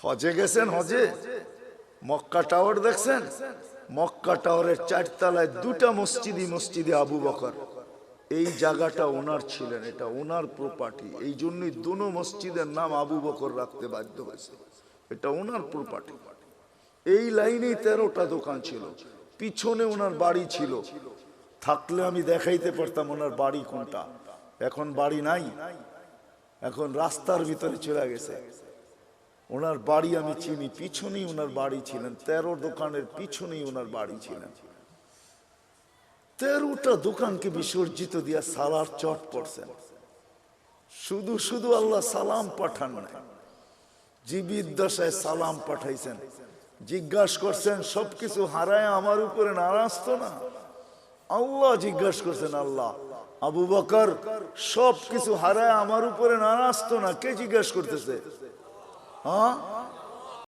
হজে গেছেন? হজে মক্কা টাওয়ার দেখছেন? মক্কা টাওয়ারের 4 তলায় 2টা মসজিদে আবু বকর। এই জায়গাটা ওনার ছিলেন, এটা ওনার প্রপার্টি। এই জন্যই দুনো মসজিদের নাম আবু বকর রাখতে বাধ্য হয়েছে, এটা ওনার প্রপার্টি। এই লাইনে 13টা দোকান ছিল, পিছনে ওনার বাড়ি ছিল। থাকলে আমি দেখাইতে পারতাম ওনার বাড়ি কোনটা। এখন বাড়ি নাই, এখন রাস্তার ভিতরে চলে গেছে। ওনার বাড়ি আমি চিনি, পিছনেই ওনার বাড়ি ছিলেন, 13 দোকানের পিছনেই ওনার বাড়ি ছিলেন। 13টা দোকানকে বিসর্জিত দিয়া সালার চট পড়ছেন। শুধু শুধু আল্লাহ সালাম পাঠান নাই, জীবিত দশায় সালাম পাঠাইছেন। জিজ্ঞাসা করছেন সবকিছু হারায় আমার উপরে নারাজ তো না? আল্লাহ জিজ্ঞাসা করছেন, আল্লাহ আবু বকর সবকিছু হারায় আমার উপরে নারাজ তো না? কে জিজ্ঞাসা করতেছে? হ্যাঁ,